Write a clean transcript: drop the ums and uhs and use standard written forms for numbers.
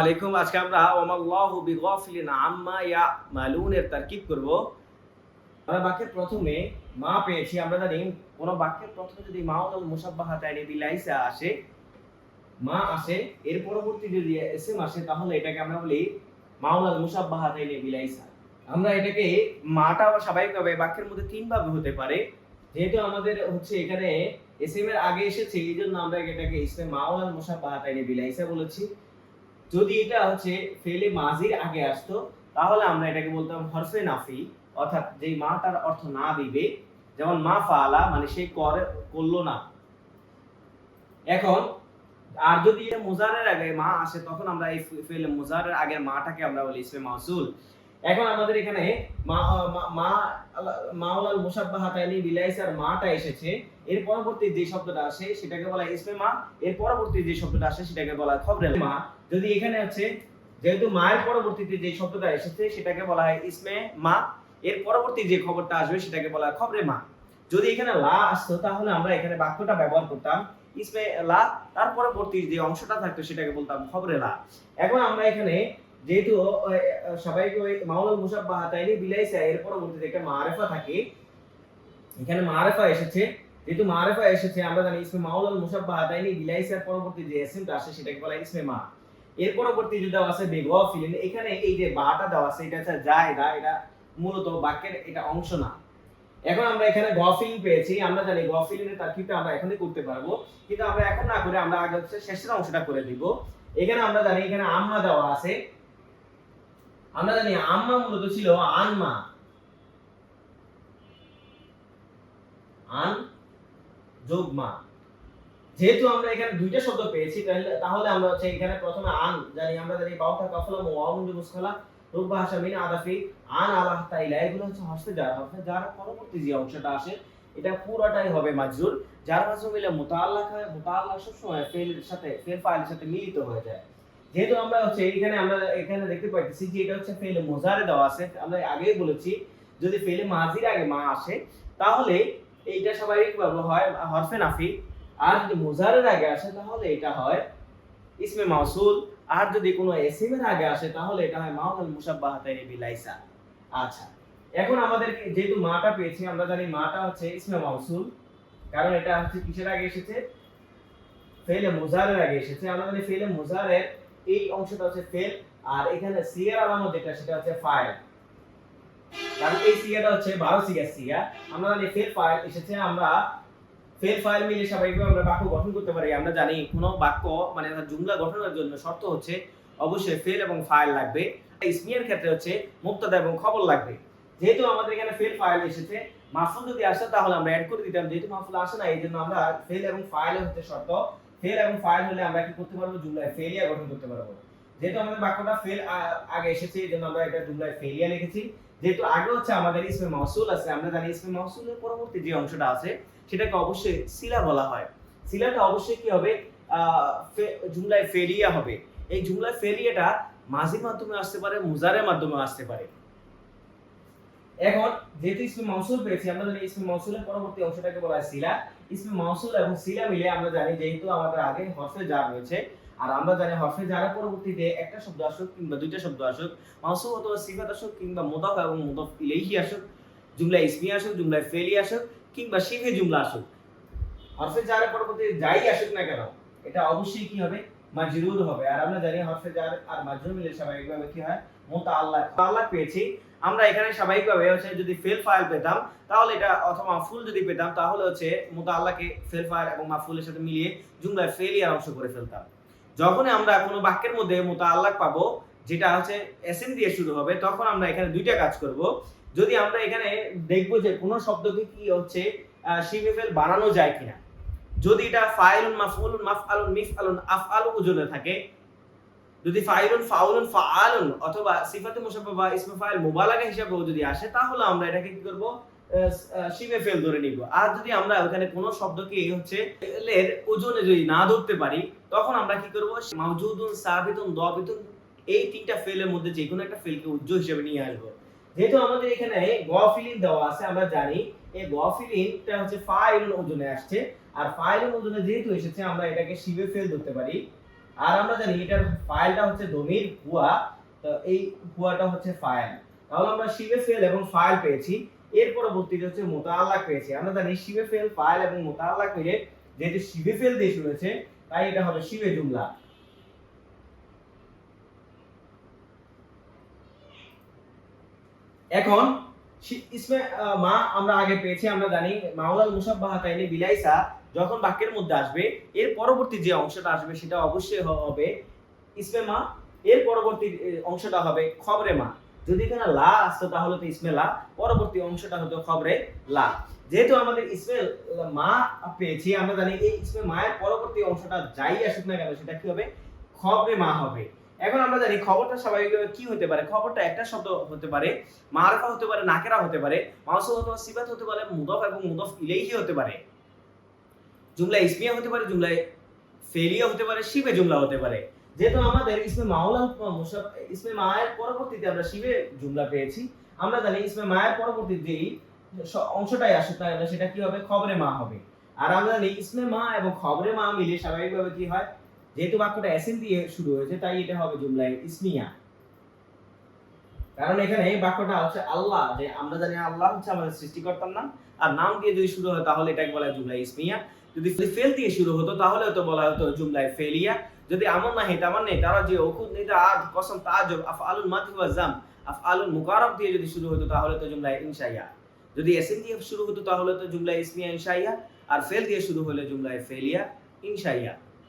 আলাইকুম। আজকে আমরা ওয়ামাল্লাহু বিগাফিলিন আম্মা ইয়ামালুন এর তারকিব করব। আমরা বাক্যের প্রথমে মা পেয়েছি। আমরা জানি কোন বাক্যের প্রথমে যদি মাউল মুশাব্বাহাতাইনি বিলাইসা আসে, মা আসে, এর পরবর্তী যদি ইসম আসে তাহলে এটাকে আমরা বলি মাউল মুশাব্বাহাতাইনি বিলাইসা। আমরা এটাকে মাটা স্বাভাবিকভাবে বাক্যের মধ্যে তিন ভাবে হতে পারে। যেহেতু আমাদের এখানে ইসম এর আগে এসেছে, এইজন্য আমরা এটাকে ইসমে মাউল মুশাব্বাহাতাইনি বিলাইসা বলেছি। যদি এটা ফেলে মাজির আগে আসতো তাহলে আমরা এটাকে বলতাম হরফে নাফি, অর্থাৎ যেই মাটার অর্থ না দিবে, যেমন মা ফাআলা মানে সে করলো না। এখন আর যদি এটা মুজারের আগে মা আসে তখন আমরা এই ফেলে মুজারের আগের মাটাকে আমরা বলি ইসমে মাউসুল। এখন আমাদের এখানে মাউলাল মুশাব্বাহাতাইনি বিলাইসার মাটা এসেছে, এর পরবর্তী যে শব্দটা আসে সেটাকে বলা হয় ইসমে মা, এর পরবর্তী যে শব্দটা আসে সেটাকে বলা হয় খবরে মা। যদি এখানে যেহেতু মায়ের পরবর্তীতে যে শব্দটা এসেছে সেটাকে বলা হয় ইসমে মা, এর পরবর্তী যে খবরটা আসবে সেটাকে বলা হয় খবরে মা। যদি এখানে লা আসতো তাহলে আমরা এখানে বাক্যটা ব্যবহার করতাম ইসমে লা, তার পরবর্তী যে অংশটা থাকতো সেটাকে বলতাম খবরে লা। এখন আমরা এখানে যেহেতু সবাইকে ওই মাউলাল মুশাব্বাহাতাইনি বিলাইসা এর পরবর্তীতে একটা মারিফা থাকে, এখানে মারিফা এসেছে, যেহেতু মারিফা এসেছে আমরা জানি ইসমে মাউলাল মুশাব্বাহাতাইনি বিলাইসার পরবর্তী যে ইসমটা আসে সেটাকে বলা হয় ইসমে মা। এর পরবর্তী যেটা আছে বিগাফিলিন, এখানে এই যে বাটা দেওয়া আছে এটা জায়দা, এটা মূলত বাক্যের এটা অংশ না। এখন আমরা এখানে গফিলিন পেয়েছি, আমরা জানি গফিলিনের তারকিবটা আমরা এখনই করতে পারবো, কিন্তু আমরা এখন না করে আমরা আগে শেষের অংশটা করে দিব। এখানে আমরা জানি এখানে আম্মা দেওয়া আছে, আমরা জানি আম্মা মূলত ছিল আনমা, আন যোগ মা। যেহেতু আমরা এখানে দুইটা শব্দ পেয়েছি তাহলে আমরা এখানে প্রথমে আন জানি, আমরা জানি বাউতা কাফলা মুওয়াউন মুসকালা রূপ ভাষা মিন আদাফি আন আলাহ তাইলা, এগুলো হরফে জার। হরফে জার পরবর্তী যে অংশটা আসে এটা পুরোটাই হবে মাজরুর। যার মাঝে মিলে মুতাআল্লাক হয়, মুতাআল্লাক সব সময় ফেলের সাথে ফেল ফাইলের সাথে মিলিত হয়ে যায়। যেহেতু আমরা এখানে দেখতে পাইতেছি যে এটা ফেলে মুজারে দেওয়া আছে, আমরা আগেই বলেছি যদি ফেলে মাজির আগে মা আসে তাহলে এইটা স্বাভাবিকভাবে হয় হরফে নাফি, আর যদি মুজারের আগে আসে তাহলে এটা হয় ইসমে মাউসুল, আর যদি কোনো ইসমের আগে আসে তাহলে এটা হয় মাউলাল মুশাব্বাহাতাইনি বিলাইসা। আচ্ছা, এখন আমাদের যেহেতু মাটা পেয়েছি, আমরা জানি মাটা ইসমে মাউসুল, কারণ এটা কিসের আগে এসেছে, ফেলে মুজারের আগে এসেছে। আমরা জানি ফেলে মুজারের এই অংশটা ফেল, আর এখানে সিগার আলামত যেটা সেটা ফাইল, কারণ এই সিগাটা 12 সিগার সিগা। আমরা জানি ফেল ফাইল এসেছে, আমরা ফেল ফাইল মিলে স্বাভাবিকভাবে আমরা বাক্য গঠন করতে পারি। আমরা জানি কোনো বাক্য মানে জুমলা গঠনের জন্য শর্ত অবশ্যই ফেল এবং ফাইল লাগবে। ইসমিয়ার ক্ষেত্রে মুবতাদা এবং খবর লাগবে। যেহেতু আমাদের এখানে ফেল ফাইল এসেছে, মাফুল যদি আসে তাহলে আমরা অ্যাড করে দিতাম, যেহেতু মাফুল আসে না এইজন্য আমরা ফেল এবং ফাইল শর্ত। ফেল এবং ফাইল হলে আমরা কি করতে পারবো, জুমলায় ফেলিয়া গঠন করতে পারবো। যেহেতু আমাদের বাক্যটা ফেল আগে এসেছে এইজন্য আমরা এটা জুমলায় ফেলিয়া লিখেছি। যেহেতু আগে আমাদের ইসমে মাউসুল আছে, আমরা জানি ইসমে মাউসুলের পরবর্তী যে অংশটা আছে সেটাকে অবশ্যই সিলা বলা হয়। সিলাটা অবশ্যই কি হবে, জুমলায় ফেলিয়া হবে। এই জুমলায় ফেলিয়াটা মাজির মাধ্যমে আসতে পারে, মুজারের মাধ্যমে আসতে পারে। এখন যেহেতু ইসমে মাউসুল পেয়েছি, আমরা জানি ইসমে মাউসুলের পরবর্তী অংশটাকে বলা হয় সিলা। ইসমে মাউসুল এবং সিলা মিলে আমরা জানি যেহেতু আমাদের আগে হরফে জার রয়েছে, আর আমরা জানি হরফে জারের পরবর্তীতে একটা শব্দ আসুক কিংবা দুইটা শব্দ আসুক, মাউসুল অথবা সিফাত আসুক কিংবা মুদাফ এবং মুদাফ ইলাইহি আসুক, জুমলা ইসমি আসুক, জুমলা ফেলি আসুক কিংবা শিফে জুমলা আসুক, হরফে জারের পরবর্তীতে যাই আসুক না কেন এটা অবশ্যই কি হবে, মাজরুর হবে। আর আমরা জানি হরফে জার আর মাজরুর মিলে স্বাভাবিকভাবে কি হয়, মুতাআল্লাক পেয়েছি। আমরা এখানে স্বাভাবিকভাবে যদি ফেল ফাইল পেতাম তাহলে এটা, অথবা মাফুল যদি পেতাম তাহলে মুতাআল্লাকে ফেল ফাইল এবং মাফুলের সাথে মিলিয়ে জুমলায় ফেলিয়ার অংশ করে ফেলতাম। যখন আমরা কোনো বাক্যের মধ্যে মুতাআল্লাক পাবো যেটা এসএম দিয়ে শুরু হবে, তখন আমরা এখানে দুইটা কাজ করব। যদি আমরা এখানে দেখব যে কোন শব্দকে কি শিফে ফেল বানানো যায় কিনা, যদি এটা ফাইলুন মাফউলুন মাফআলুন মিফআলুন আফআলু ওজনে থাকে, যদি ফাইলুন ফাউলুন ফাআলুন অথবা সিফাতে মুশাব্বাহ বা ইসমে ফাইল মুবালাগা হিসাবেও যদি আসে তাহলে আমরা এটাকে কি করব, শিফে ফেল ধরে নিব। আর যদি আমরা ওখানে কোনো শব্দকে এর ওজনে যদি না ধরতে পারি তখন আমরা কি করব, মাওজুদুন সাবিতুন দাবিতুন এই তিনটা ফেলের মধ্যে যে কোনো একটা ফেলকে উজ্জ হিসেবে নিয়ে আসব। যেহেতু আমাদের এখানে গফিলিন দেওয়া আছে, আমরা জানি এই গফিলিনটা ফাইলুন ওজনে আসছে, আর ফাইলুন ওজনে যেহেতু এসেছে আমরা এটাকে শিফে ফেল ধরতে পারি। আর আমরা জানি এটার ফাইলটা হচ্ছে দমির হুয়া, তো এই হুয়াটা হচ্ছে ফাইল। তাহলে আমরা শিবে ফেল এবং ফাইল পেয়েছি। এর পরবর্তীতে হচ্ছে মুতাআল্লাক পেয়েছি। আমরা জানি শিবে ফেল ফাইল এবং মুতাআল্লাক মিলে যেহেতু শিবে ফেল দিয়ে শুরু হয়েছে তাই এটা হবে শিবে জুমলা। এখন ইসমে মা আমরা আগে পেয়েছি, আমরা জানি মাউলাল মুসাব্বাহাতাইনি বিলাইসা যখন বাক্যের মধ্যে আসবে এর পরবর্তী যে অংশটা আসবে সেটা অবশ্যই হবে ইসমে মা, এর পরবর্তী অংশটা হবে খবরে মা। যদি এখানে লা আসতো তাহলে তো ইসমে লা, পরবর্তী অংশটা হতো খবরে লা। যেহেতু আমাদের ইসমে মা পেয়েছি, আমরা জানি এই ইসমে মায়ের পরবর্তী অংশটা যাই আসুক না কেন সেটা কি হবে, খবরে মা হবে। এখন আমরা জানি খবরটা স্বাভাবিকভাবে কি হতে পারে, খবরটা একটা শব্দ হতে পারে, মারফা হতে পারে, নাকেরা হতে পারে, মাউসুল অথবা সিফাত হতে পারে, মুদাফ এবং মুদাফ ইলাইহি হতে পারে, জুমলা ইসমিয়া হতে পারে, জুমলা ফেলিয়া হতে পারে, শিবে জুমলা হতে পারে। যেহেতু আমাদের ইসমে মাউলা ইসমে মায়ের পরবর্তীতে আমরা শিবে জুমলা পেয়েছি, আমরা জানি ইসমে মায়ের পরবর্তী যেই অংশটাই আসুক না কেন সেটা কি হবে, খবরে মা হবে। আর আমরা জানি ইসমে মা এবং খবরে মা মিলে স্বাভাবিকভাবে কি হয়, যেহেতু বাক্যটা এসএন দিয়ে শুরু হয়েছে তাই এটা হবে জুমলা ইসমিয়া। কারণ এখানে বাক্যটা হচ্ছে আল্লাহ, যে আমরা জানি আল্লাহ হচ্ছে আমাদের সৃষ্টিকর্তার নাম, আর নাম দিয়ে যদি শুরু হয় তাহলে এটাকে বলা হয় জুমলা ইসমিয়া। যদি ফেল দিয়ে শুরু হতো তাহলে তো বলা হতো জুমলা ফেলিয়া। যদি আমন নাহি তামান নেই তারা যে উকুদ নিদা আদ কসম তাজব আফআলুল মাদি ওয়া জাম আফআলুল মুকাররব দিয়ে যদি শুরু হতো তাহলে তো জুমলা ইনশাইয়া। যদি এসএন দিয়ে শুরু হতো তাহলে তো জুমলা ইসমিয়া ইনশাইয়া, আর ফেল দিয়ে শুরু হলে জুমলা ফেলিয়া ইনশাইয়া।